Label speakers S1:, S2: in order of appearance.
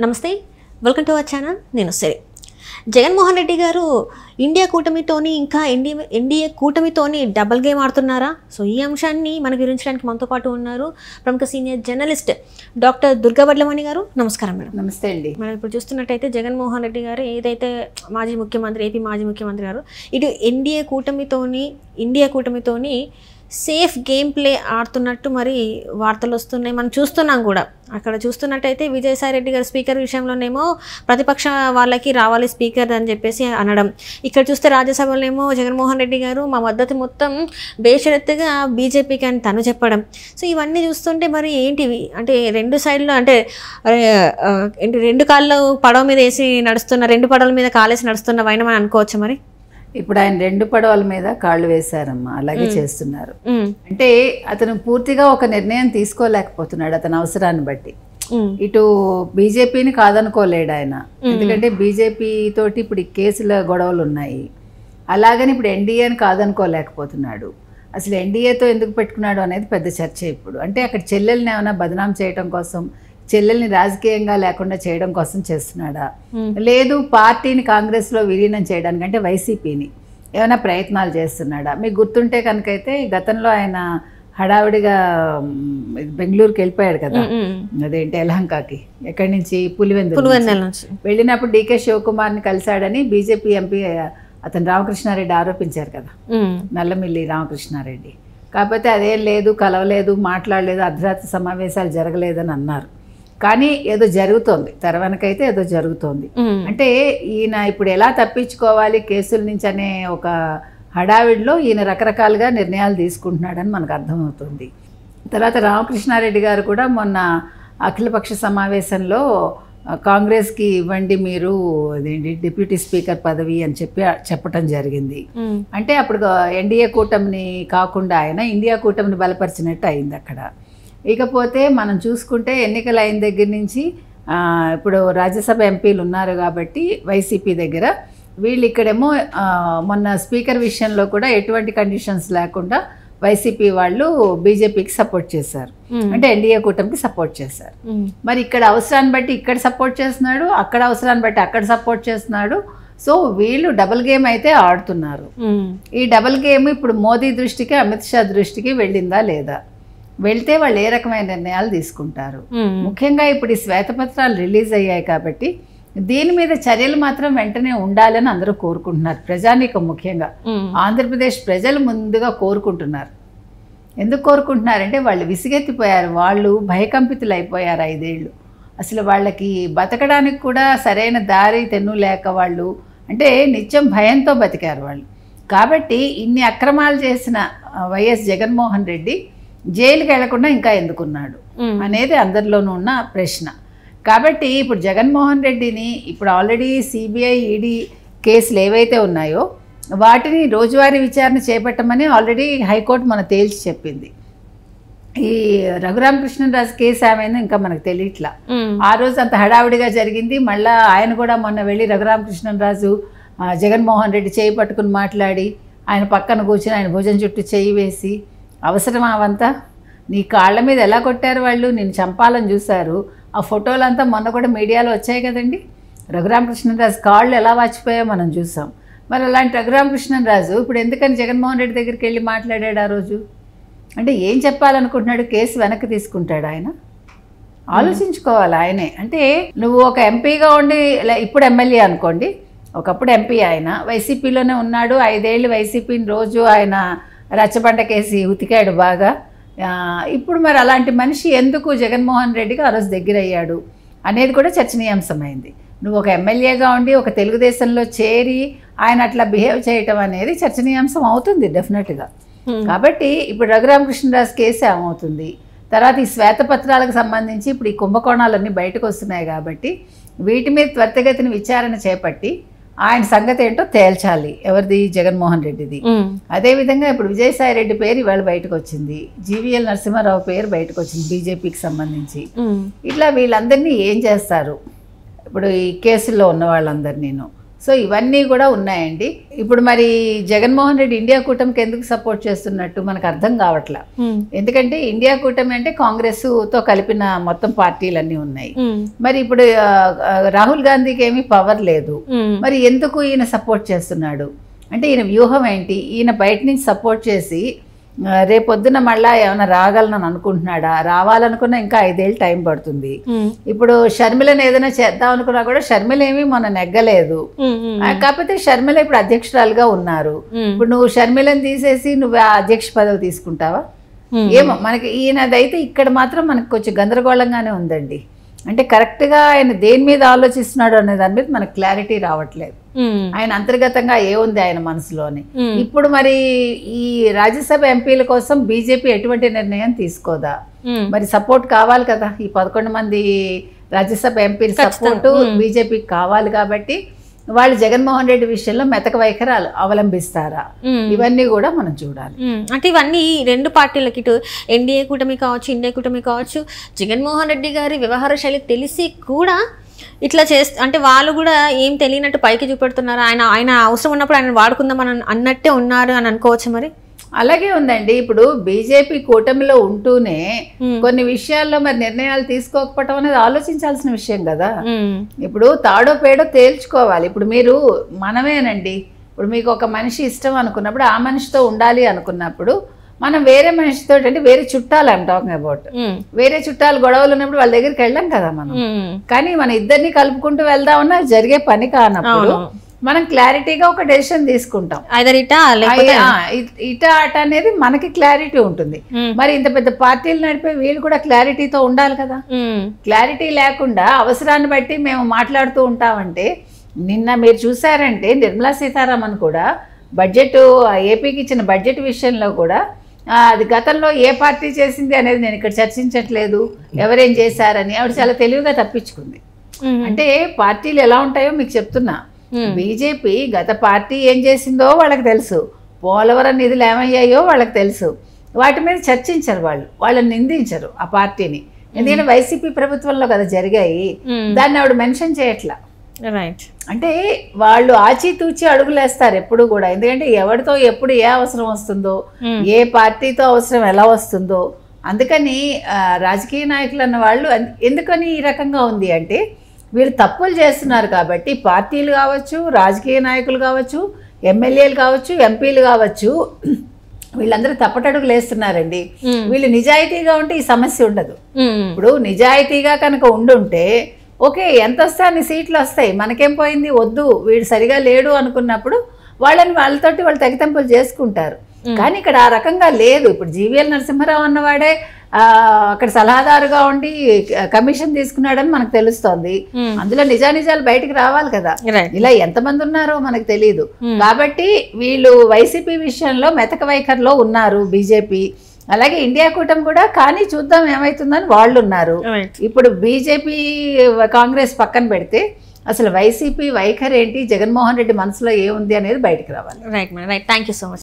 S1: నమస్తే, welcome to our channel. నేను సరే. జగన్మోహన్ రెడ్డి గారు ఇండియా కూటమితోని ఇంకా ఎన్డీఏ కూటమితోని డబుల్ గేమ్ ఆడుతున్నారా? సో ఈ అంశాన్ని మనకు వివరించడానికి మనతో పాటు ఉన్నారు ప్రముఖ senior journalist doctor Durga Vadlamani గారు. నమస్కారం మేడం.
S2: నమస్తే అండి.
S1: మనం ఇప్పుడు చూస్తున్నట్టయితే జగన్మోహన్ రెడ్డి గారు ఏదైతే మాజీ ముఖ్యమంత్రి, ఏపీ మాజీ ముఖ్యమంత్రి గారు ఇటు ఇండియా కూటమితోని సేఫ్ గేమ్ ప్లే ఆడుతున్నట్టు మరి వార్తలు వస్తున్నాయి, మనం చూస్తున్నాం కూడా. అక్కడ చూస్తున్నట్టయితే విజయసాయి రెడ్డి గారు స్పీకర్ విషయంలోనేమో ప్రతిపక్ష వాళ్ళకి రావాలి స్పీకర్ అని చెప్పేసి అనడం, ఇక్కడ చూస్తే రాజ్యసభలోనేమో జగన్మోహన్ రెడ్డి గారు మా మద్దతు మొత్తం బేషరత్తుగా బీజేపీకి అని తను చెప్పడం. సో ఇవన్నీ చూస్తుంటే మరి ఏంటివి అంటే రెండు సైడ్లో అంటే రెండు కాళ్ళు పడవ మీద వేసి నడుస్తున్న, రెండు పడవల మీద కాలేసి నడుస్తున్న వైనం అని అనుకోవచ్చు. మరి
S2: ఇప్పుడు ఆయన రెండు పడవల మీద కాళ్ళు వేశారమ్మా, అలాగే చేస్తున్నారు. అంటే అతను పూర్తిగా ఒక నిర్ణయం తీసుకోలేకపోతున్నాడు అతని అవసరాన్ని బట్టి. ఇటు బీజేపీని కాదనుకోలేడు ఆయన, ఎందుకంటే బీజేపీ తోటి ఇప్పుడు కేసుల గొడవలు ఉన్నాయి. అలాగని ఇప్పుడు ఎన్డీఏని కాదనుకోలేకపోతున్నాడు. అసలు ఎన్డీఏతో ఎందుకు పెట్టుకున్నాడు అనేది పెద్ద చర్చ ఇప్పుడు. అంటే అక్కడ చెల్లెల్ని ఏమైనా బదనాం చేయడం కోసం, చెల్లెల్ని రాజకీయంగా లేకుండా చేయడం కోసం చేస్తున్నాడా, లేదు పార్టీని కాంగ్రెస్లో విలీనం చేయడానికి అంటే వైసీపీని ఏమైనా ప్రయత్నాలు చేస్తున్నాడా? మీకు గుర్తుంటే కనుకైతే గతంలో ఆయన హడావిడిగా బెంగళూరుకి వెళ్ళిపోయాడు కదా, అదేంటి యలహంకకి, ఎక్కడి నుంచి పులివెందుల నుంచి వెళ్ళినప్పుడు డీకే శివకుమార్ని కలిశాడని బీజేపీ ఎంపీ అతను రామకృష్ణారెడ్డి ఆరోపించారు కదా, నల్లమిల్లి రామకృష్ణారెడ్డి. కాకపోతే అదేం లేదు, కలవలేదు, మాట్లాడలేదు, అర్ధరాత్రి సమావేశాలు జరగలేదని అన్నారు. కానీ ఏదో జరుగుతోంది, తెరవనకైతే ఏదో జరుగుతోంది. అంటే ఈయన ఇప్పుడు ఎలా తప్పించుకోవాలి కేసుల నుంచి అనే ఒక హడావిడిలో ఈయన రకరకాలుగా నిర్ణయాలు తీసుకుంటున్నాడని మనకు అర్థమవుతుంది. తర్వాత రామకృష్ణారెడ్డి గారు కూడా మొన్న అఖిలపక్ష సమావేశంలో కాంగ్రెస్కి ఇవ్వండి మీరు అదేంటి డిప్యూటీ స్పీకర్ పదవి అని చెప్పటం జరిగింది. అంటే అప్పుడు ఎన్డీఏ కూటమిని కాకుండా ఆయన ఇండియా కూటమిని బలపరిచినట్టు అయింది అక్కడ. ఇకపోతే మనం చూసుకుంటే ఎన్నికలు అయిన దగ్గర నుంచి ఇప్పుడు రాజ్యసభ ఎంపీలు ఉన్నారు కాబట్టి వైసీపీ దగ్గర, వీళ్ళు ఇక్కడేమో మొన్న స్పీకర్ విషయంలో కూడా ఎటువంటి కండిషన్స్ లేకుండా వైసీపీ వాళ్ళు బీజేపీకి సపోర్ట్ చేశారు, అంటే ఎన్డీఏ కూటమికి సపోర్ట్ చేశారు. మరి ఇక్కడ అవసరాన్ని బట్టి ఇక్కడ సపోర్ట్ చేస్తున్నాడు, అక్కడ అవసరాన్ని బట్టి అక్కడ సపోర్ట్ చేస్తున్నాడు. సో వీళ్ళు డబుల్ గేమ్ అయితే ఆడుతున్నారు. ఈ డబుల్ గేమ్ ఇప్పుడు మోదీ దృష్టికి, అమిత్ షా దృష్టికి వెళ్ళిందా లేదా, వెళ్తే వాళ్ళు ఏ రకమైన నిర్ణయాలు తీసుకుంటారు. ముఖ్యంగా ఇప్పుడు ఈ శ్వేతపత్రాలు రిలీజ్ అయ్యాయి కాబట్టి దీని మీద చర్యలు మాత్రం వెంటనే ఉండాలని అందరూ కోరుకుంటున్నారు, ప్రజానీకం ముఖ్యంగా ఆంధ్రప్రదేశ్ ప్రజలు ముందుగా కోరుకుంటున్నారు. ఎందుకు కోరుకుంటున్నారంటే వాళ్ళు విసిగెత్తిపోయారు, వాళ్ళు భయకంపితులు అయిపోయారు 5 ఏళ్ళు. అసలు వాళ్ళకి బతకడానికి కూడా సరైన దారి తెన్ను లేక వాళ్ళు అంటే నిత్యం భయంతో బతికారు వాళ్ళు. కాబట్టి ఇన్ని అక్రమాలు చేసిన వైఎస్ జగన్మోహన్ రెడ్డి జైలుకి వెళ్లకుండా ఇంకా ఎందుకున్నాడు అనేది అందరిలోనూ ఉన్న ప్రశ్న. కాబట్టి ఇప్పుడు జగన్మోహన్ రెడ్డిని ఇప్పుడు ఆల్రెడీ సిబిఐ, ఈడీ కేసులు ఏవైతే ఉన్నాయో వాటిని రోజువారీ విచారణ చేపట్టమని ఆల్రెడీ హైకోర్టు మన తేల్చి చెప్పింది. ఈ రఘురామకృష్ణరాజు కేసు ఏమైందో ఇంకా మనకు తెలియట్లా. ఆ రోజు అంత హడావిడిగా జరిగింది. మళ్ళీ ఆయన కూడా మొన్న వెళ్ళి రఘురామకృష్ణరాజు జగన్మోహన్ రెడ్డి చేయి పట్టుకుని మాట్లాడి ఆయన పక్కన కూర్చుని ఆయన భుజం చుట్టూ చేయి వేసి, అవసరం అవంతా నీ కాళ్ళ మీద ఎలా కొట్టారు వాళ్ళు, నేను చంపాలని చూశారు. ఆ ఫోటోలంతా మొన్న కూడా మీడియాలో వచ్చాయి కదండి. రఘురామకృష్ణరాజు కాళ్ళు ఎలా వాచిపోయాయో మనం చూసాం. మరి అలాంటి రఘురామకృష్ణరాజు ఇప్పుడు ఎందుకని జగన్మోహన్ రెడ్డి దగ్గరికి వెళ్ళి మాట్లాడాడు ఆ రోజు? అంటే ఏం చెప్పాలనుకుంటున్నాడు? కేసు వెనక్కి తీసుకుంటాడు ఆయన? ఆలోచించుకోవాలి ఆయనే. అంటే నువ్వు ఒక ఎంపీగా ఉండి, ఇప్పుడు ఎమ్మెల్యే అనుకోండి, ఒకప్పుడు ఎంపీ ఆయన వైసీపీలోనే ఉన్నాడు, 5 ఏళ్ళు వైసీపీని రోజు ఆయన రచ్చబండకేసి ఉతికాడు బాగా. ఇప్పుడు మరి అలాంటి మనిషి ఎందుకు జగన్మోహన్ రెడ్డికి ఆ రోజు దగ్గర అయ్యాడు అనేది కూడా చర్చనీయాంశమైంది. నువ్వు ఒక ఎమ్మెల్యేగా ఉండి ఒక తెలుగుదేశంలో చేరి ఆయన అట్లా బిహేవ్ చేయటం అనేది చర్చనీయాంశం అవుతుంది డెఫినెట్గా. కాబట్టి ఇప్పుడు రఘురామకృష్ణరాజు కేసు ఏమవుతుంది, తర్వాత ఈ శ్వేతపత్రాలకు సంబంధించి ఇప్పుడు ఈ కుంభకోణాలన్నీ బయటకు వస్తున్నాయి కాబట్టి వీటి మీద త్వరితగతిన విచారణ చేపట్టి ఆయన సంగతి ఏంటో తేల్చాలి, ఎవరిది, జగన్మోహన్ రెడ్డిది. అదేవిధంగా ఇప్పుడు విజయసాయి రెడ్డి పేరు ఇవాళ బయటకు వచ్చింది, జీవీఎల్ నరసింహారావు పేరు బయటకు వచ్చింది బీజేపీకి సంబంధించి. ఇట్లా వీళ్ళందరినీ ఏం చేస్తారు ఇప్పుడు ఈ కేసుల్లో ఉన్న వాళ్ళందరినీ? సో ఇవన్నీ కూడా ఉన్నాయండి. ఇప్పుడు మరి జగన్మోహన్ రెడ్డి ఇండియా కూటమికి ఎందుకు సపోర్ట్ చేస్తున్నట్టు మనకు అర్థం కావట్లా. ఎందుకంటే ఇండియా కూటమి అంటే కాంగ్రెస్ తో కలిపిన మొత్తం పార్టీలన్నీ ఉన్నాయి. మరి ఇప్పుడు రాహుల్ గాంధీకి ఏమీ పవర్ లేదు. మరి ఎందుకు ఈయన సపోర్ట్ చేస్తున్నాడు అంటే ఈయన వ్యూహం ఏంటి? ఈయన బయట నుంచి సపోర్ట్ చేసి రేపొద్దున మళ్ళా ఏమైనా రాగలనని అనుకుంటున్నాడా? రావాలనుకున్నా ఇంకా 5 ఏళ్ళు టైం పడుతుంది. ఇప్పుడు షర్మిలను ఏదైనా చేద్దాం అనుకున్నా కూడా షర్మిల ఏమీ మొన్న నెగ్గలేదు. కాకపోతే షర్మిల ఇప్పుడు అధ్యక్షురాలుగా ఉన్నారు. ఇప్పుడు నువ్వు షర్మిలను తీసేసి నువ్వు ఆ అధ్యక్ష పదవి తీసుకుంటావా? ఏమో మనకి ఈయనదైతే ఇక్కడ మాత్రం మనకు కొంచెం గందరగోళంగానే ఉందండి. అంటే కరెక్ట్గా ఆయన దేని మీద ఆలోచిస్తున్నాడు అనే దాని మీద మనకు క్లారిటీ రావట్లేదు. ఆయన అంతర్గతంగా ఏముంది ఆయన మనసులోని. ఇప్పుడు మరి ఈ రాజ్యసభ ఎంపీల కోసం బీజేపీ ఎటువంటి నిర్ణయం తీసుకోదా? మరి సపోర్ట్ కావాలి కదా, ఈ 11 మంది రాజ్యసభ ఎంపీల సపోర్టు బీజేపీకి కావాలి. కాబట్టి వాళ్ళు జగన్మోహన్ రెడ్డి విషయంలో మెతక వైఖరి అవలంబిస్తారా? ఇవన్నీ కూడా మనం చూడాలి.
S1: అంటే ఇవన్నీ 2 పార్టీలకి, ఇటు ఎన్డీఏ కూటమి కావచ్చు, ఇండియా కూటమి కావచ్చు, జగన్మోహన్ రెడ్డి గారి వ్యవహార శైలి తెలిసి కూడా ఇట్లా అంటే వాళ్ళు కూడా ఏం తెలియనట్టు పైకి చూపెడుతున్నారు. ఆయన అవసరం ఉన్నప్పుడు ఆయన వాడుకుందాం అని అన్నట్టే ఉన్నారు అని అనుకోవచ్చు. మరి
S2: అలాగే ఉందండి. ఇప్పుడు బీజేపీ కూటమిలో ఉంటూనే కొన్ని విషయాల్లో మరి నిర్ణయాలు తీసుకోకపోవటం అనేది ఆలోచించాల్సిన విషయం కదా. ఇప్పుడు తాడో పేడో తేల్చుకోవాలి. ఇప్పుడు మీరు మనమేనండి, ఇప్పుడు మీకు ఒక మనిషి ఇష్టం అనుకున్నప్పుడు ఆ మనిషితో ఉండాలి అనుకున్నప్పుడు మనం వేరే మనిషితో అంటే వేరే చుట్టాలు ఐమ్ టాకింగ్ అబౌట్, వేరే చుట్టాలు గొడవలు ఉన్నప్పుడు వాళ్ళ దగ్గరికి వెళ్ళాం కదా మనం. కానీ మన ఇద్దరిని కలుపుకుంటూ వెళ్దామన్నా జరిగే పని కానప్పుడు మనం క్లారిటీగా ఒక డెసిషన్ తీసుకుంటాం. ఇటా అట అనేది మనకి క్లారిటీ ఉంటుంది. మరి ఇంత పెద్ద పార్టీలు నడిపే వీళ్ళు కూడా క్లారిటీతో ఉండాలి కదా. క్లారిటీ లేకుండా అవసరాన్ని బట్టి మేము మాట్లాడుతూ ఉంటామంటే, నిన్న మీరు చూసారంటే నిర్మలా సీతారామన్ కూడా బడ్జెట్ ఏపీకి ఇచ్చిన బడ్జెట్ విషయంలో కూడా అది గతంలో ఏ పార్టీ చేసింది అనేది నేను ఇక్కడ చర్చించట్లేదు, ఎవరేం చేశారని ఆవిడ చాలా తెలివిగా తప్పించుకుంది. అంటే పార్టీలు ఎలా ఉంటాయో మీకు చెప్తున్నా. బీజేపీ గత పార్టీ ఏం చేసిందో వాళ్ళకి తెలుసు, పోలవరం నిధులు ఏమయ్యాయో వాళ్ళకి తెలుసు. వాటి మీద చర్చించరు, వాళ్ళని నిందించరు ఆ పార్టీని. ఎందుకంటే వైసీపీ ప్రభుత్వంలో కదా జరిగాయి, దాన్ని ఆవిడ మెన్షన్ చేయట్లా. అంటే వాళ్ళు ఆచితూచి అడుగులేస్తారు ఎప్పుడు కూడా. ఎందుకంటే ఎవరితో ఎప్పుడు ఏ అవసరం వస్తుందో, ఏ పార్టీతో అవసరం ఎలా వస్తుందో. అందుకని రాజకీయ నాయకులు అన్న వాళ్ళు ఎందుకని ఈ రకంగా ఉంది అంటే, వీళ్ళు తప్పులు చేస్తున్నారు కాబట్టి పార్టీలు కావచ్చు, రాజకీయ నాయకులు కావచ్చు, ఎమ్మెల్యేలు కావచ్చు, ఎంపీలు కావచ్చు, వీళ్ళందరూ తప్పటడుగులు వేస్తున్నారండి. వీళ్ళు నిజాయితీగా ఉంటే ఈ సమస్య ఉండదు. ఇప్పుడు నిజాయితీగా కనుక ఉండుంటే ఓకే, ఎంత వస్తే అన్ని సీట్లు వస్తాయి, మనకేం పోయింది, వద్దు వీడు సరిగా లేడు అనుకున్నప్పుడు వాళ్ళతోటి వాళ్ళు తెగతెంపులు చేసుకుంటారు. కానీ ఇక్కడ ఆ రకంగా లేదు. ఇప్పుడు జీవీఎల్ నరసింహారావు అన్నవాడే అక్కడ సలహాదారుగా ఉండి కమిషన్ తీసుకున్నాడని మనకు తెలుస్తోంది. అందులో నిజానిజాలు బయటికి రావాలి కదా. ఇలా ఎంతమంది ఉన్నారో మనకు తెలియదు. కాబట్టి వీళ్ళు వైసీపీ విషయంలో మెతక వైఖరిలో ఉన్నారు బీజేపీ. అలాగే ఇండియా కూటమి కూడా, కానీ చూద్దాం ఏమైతుందని వాళ్ళు ఉన్నారు. ఇప్పుడు బీజేపీ కాంగ్రెస్ పక్కన పెడితే అసలు వైసీపీ వైఖరి ఏంటి, జగన్మోహన్ రెడ్డి మనసులో ఏముంది అనేది బయటకు రావాలి.
S1: Right madam, right. Thank you so much.